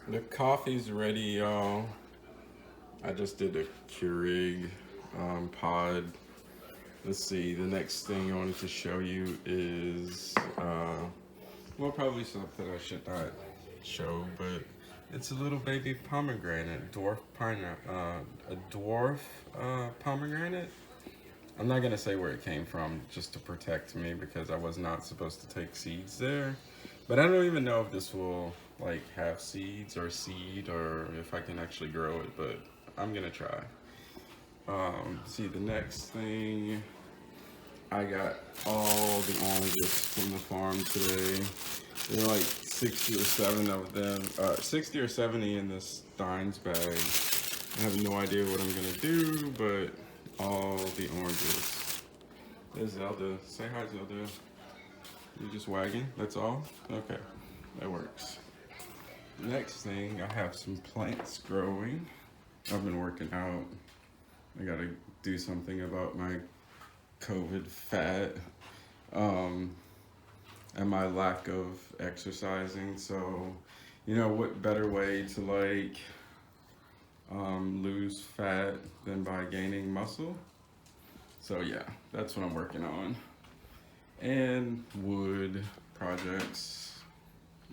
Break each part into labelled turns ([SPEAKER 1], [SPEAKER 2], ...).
[SPEAKER 1] The coffee's ready, y'all. I just did a Keurig pod. Let's see. The next thing I wanted to show you is, well, probably something I should not show, but it's a little baby pomegranate, a dwarf pomegranate. I'm not gonna say where it came from, just to protect me, because I was not supposed to take seeds there. But I don't even know if this will like have seeds or seed, or if I can actually grow it. But I'm gonna try. See, the next thing, I got all the oranges from the farm today. There are like 60 or 7 of them, 60 or 70 in this Steins bag. I have no idea what I'm gonna do, but all the oranges. There's Zelda. Say hi, Zelda. You just wagging? That's all? Okay, that works. Next thing, I have some plants growing. I've been working out. I gotta do something about my COVID fat um, and my lack of exercising. So, what better way to lose fat than by gaining muscle? So yeah, that's what I'm working on. And wood projects,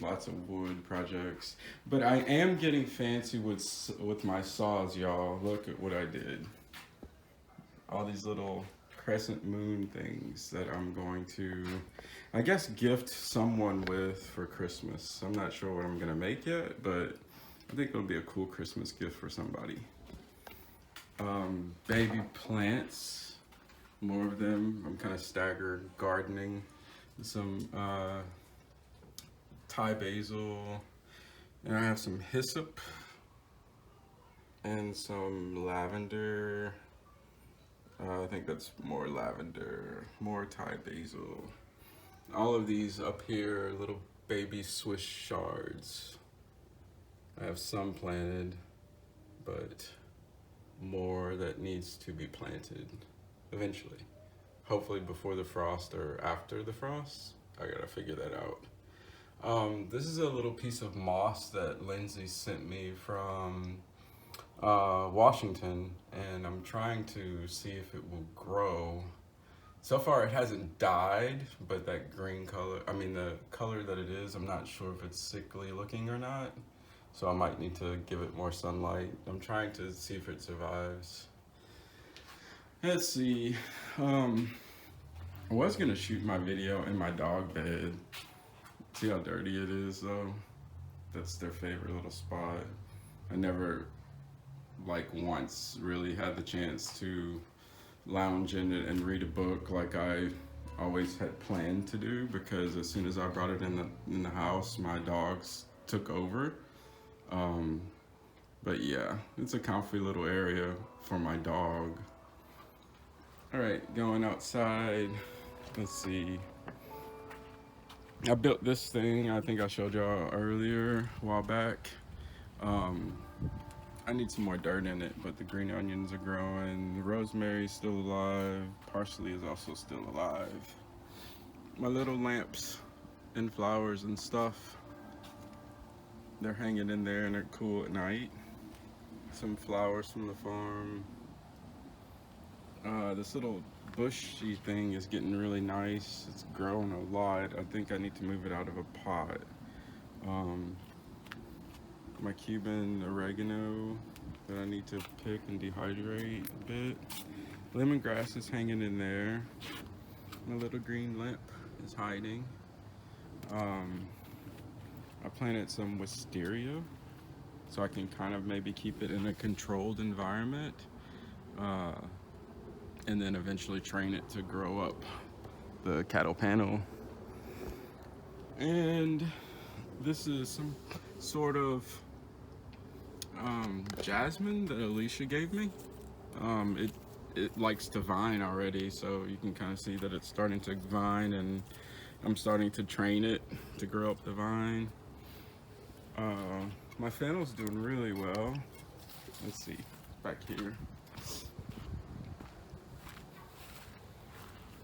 [SPEAKER 1] lots of wood projects. But I am getting fancy with my saws, y'all. Look at what I did. All these little crescent moon things that I'm going to, I guess, gift someone with for Christmas. I'm not sure what I'm gonna make yet, but I think it'll be a cool Christmas gift for somebody. Baby plants, more of them. I'm kind of staggered gardening. Some Thai basil, and I have some hyssop and some lavender. I think that's more lavender, more Thai basil. All of these up here are little baby Swiss shards. I have some planted, but more that needs to be planted eventually. Hopefully before the frost or after the frost. I gotta figure that out. This is a little piece of moss that Lindsay sent me from Washington, and I'm trying to see if it will grow. So far, it hasn't died, but that green color, I mean, the color that it is, I'm not sure if it's sickly looking or not. So I might need to give it more sunlight. I'm trying to see if it survives. Let's see. I was gonna shoot my video in my dog bed. See how dirty it is, though? That's their favorite little spot. I never, like, once really had the chance to lounge in it and read a book like I always had planned to do, because as soon as I brought it in the house, my dogs took over. Um, but yeah, it's a comfy little area for my dog. All right, going outside. Let's see. I built this thing. I think I showed y'all earlier, a while back. Um, I need some more dirt in it, but the green onions are growing. The rosemary's still alive. Parsley is also still alive. My little lamps and flowers and stuff, they're hanging in there and they're cool at night. Some flowers from the farm. This little bushy thing is getting really nice. It's grown a lot. I think I need to move it out of a pot. Um, my Cuban oregano that I need to pick and dehydrate a bit. Lemongrass is hanging in there. My little green lamp is hiding. I planted some wisteria so I can kind of maybe keep it in a controlled environment, uh, and then eventually train it to grow up the cattle panel. And this is some sort of jasmine that Alicia gave me. It likes to vine already, so you can kind of see that it's starting to vine, and I'm starting to train it to grow up the vine. My fennel's doing really well. Let's see, back here.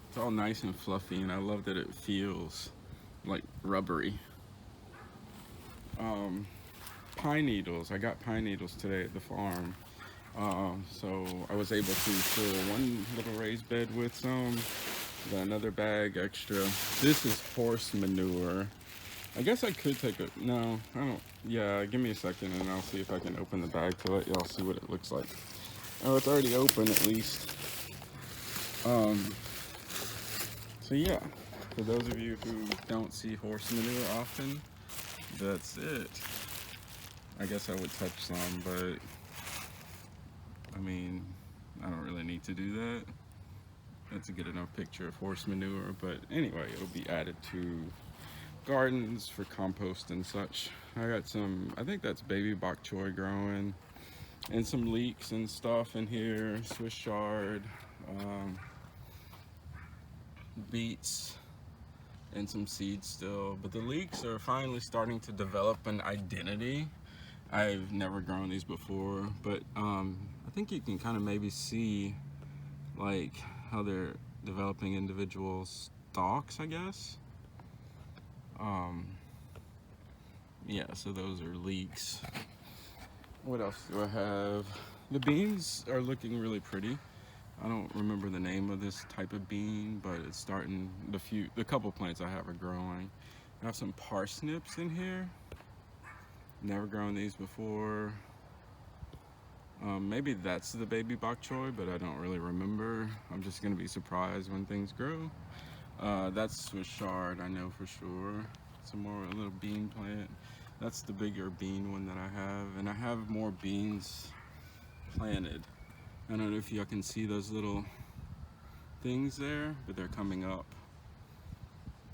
[SPEAKER 1] It's all nice and fluffy, and I love that it feels like rubbery. Um, pine needles. I got pine needles today at the farm. So I was able to fill one little raised bed with some, got another bag extra. This is horse manure. I guess I could take a, no, I don't, yeah, give me a second and I'll see if I can open the bag to let y'all see what it looks like. Oh, it's already open at least. So yeah, for those of you who don't see horse manure often, that's it. I guess I would touch some, but I mean, I don't really need to do that. That's a good enough picture of horse manure, but anyway, it'll be added to gardens for compost and such. I got some, I think that's baby bok choy growing, and some leeks and stuff in here, Swiss chard, beets, and some seeds still. But the leeks are finally starting to develop an identity. I've never grown these before, but I think you can kind of maybe see like how they're developing individual stalks, I guess. Yeah, so those are leeks. What else do I have? The beans are looking really pretty. I don't remember the name of this type of bean, but it's starting, the couple plants I have are growing. I have some parsnips in here. Never grown these before. Maybe that's the baby bok choy, but I don't really remember. I'm just gonna be surprised when things grow. That's Swiss chard, I know for sure. Some more, a little bean plant. That's the bigger bean one that I have, and I have more beans planted. I don't know if y'all can see those little things there, but they're coming up.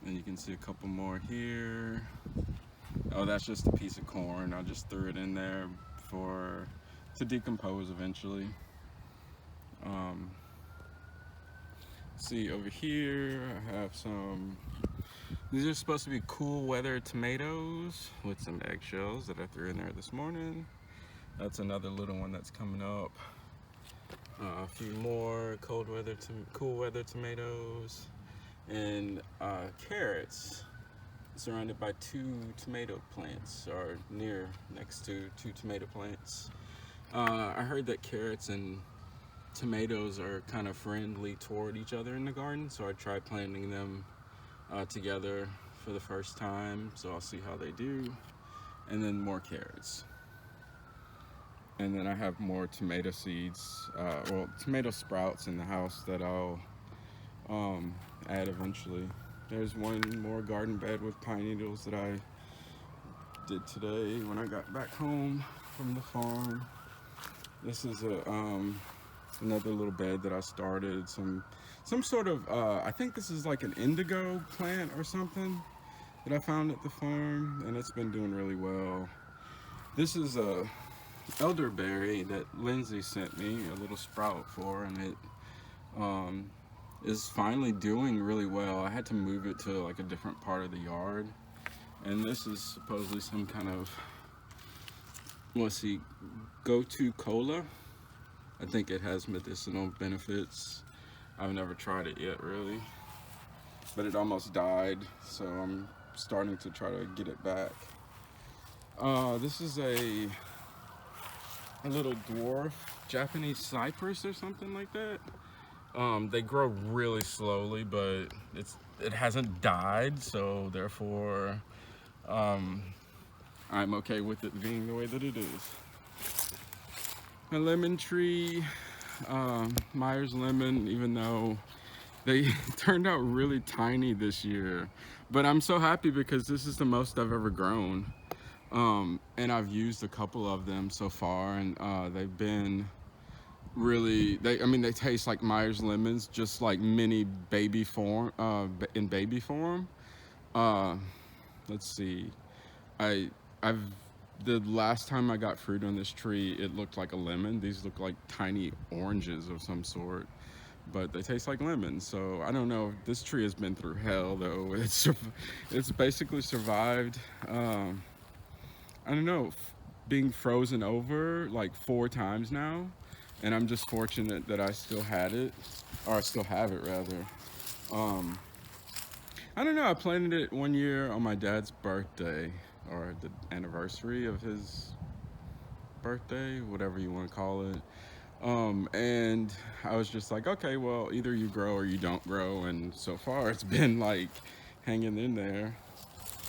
[SPEAKER 1] And you can see a couple more here. Oh, that's just a piece of corn. I just threw it in there to decompose eventually. See over here, I have some, these are supposed to be cool weather tomatoes with some eggshells that I threw in there this morning. That's another little one that's coming up. A few more cool weather tomatoes, and carrots surrounded by 2 tomato plants, or next to 2 tomato plants. I heard that carrots and tomatoes are kind of friendly toward each other in the garden, so I tried planting them together for the first time, so I'll see how they do. And then more carrots. And then I have more tomato seeds, well, tomato sprouts in the house that I'll add eventually. There's one more garden bed with pine needles that I did today when I got back home from the farm. This is another little bed that I started. Some sort of, I think this is like an indigo plant or something that I found at the farm, and it's been doing really well. This is a elderberry that Lindsay sent me a little sprout for, and it is finally doing really well. I had to move it to like a different part of the yard, and this is supposedly some kind of, let's see, go-to cola. I think it has medicinal benefits. I've never tried it yet really, but it almost died, so I'm starting to try to get it back. This is a little dwarf Japanese cypress or something like that. They grow really slowly, but it hasn't died, so therefore I'm okay with it being the way that it is. A lemon tree, Myers lemon, even though they turned out really tiny this year, but I'm so happy because this is the most I've ever grown. And I've used a couple of them so far, and they've been really, they taste like Myers lemons, just like mini baby form, in baby form. Let's see, the last time I got fruit on this tree, it looked like a lemon. These look like tiny oranges of some sort, but they taste like lemons. So I don't know, this tree has been through hell though. It's basically survived, I don't know, being frozen over like 4 times now, and I'm just fortunate that I still had it, or I still have it rather. I don't know, I planted it one year on my dad's birthday, or the anniversary of his birthday, whatever you want to call it. And I was just like, okay, well, either you grow or you don't grow. And so far, it's been like hanging in there.